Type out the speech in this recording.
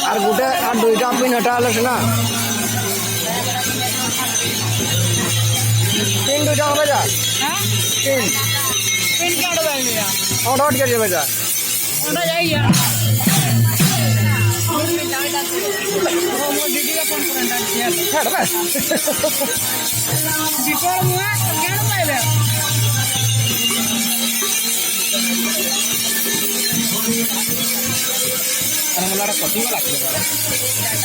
আর গোটে আর দুইটা পিন হটা হলো না तीन दो जाओ बजा तीन पिन क्या डबाएंगे भैया और हट कर बजा उठा जाइए दीदी का फोन करंट है छड़ बस दीपक हुआ क्या डबाएगा अरे मला कॉपी वाला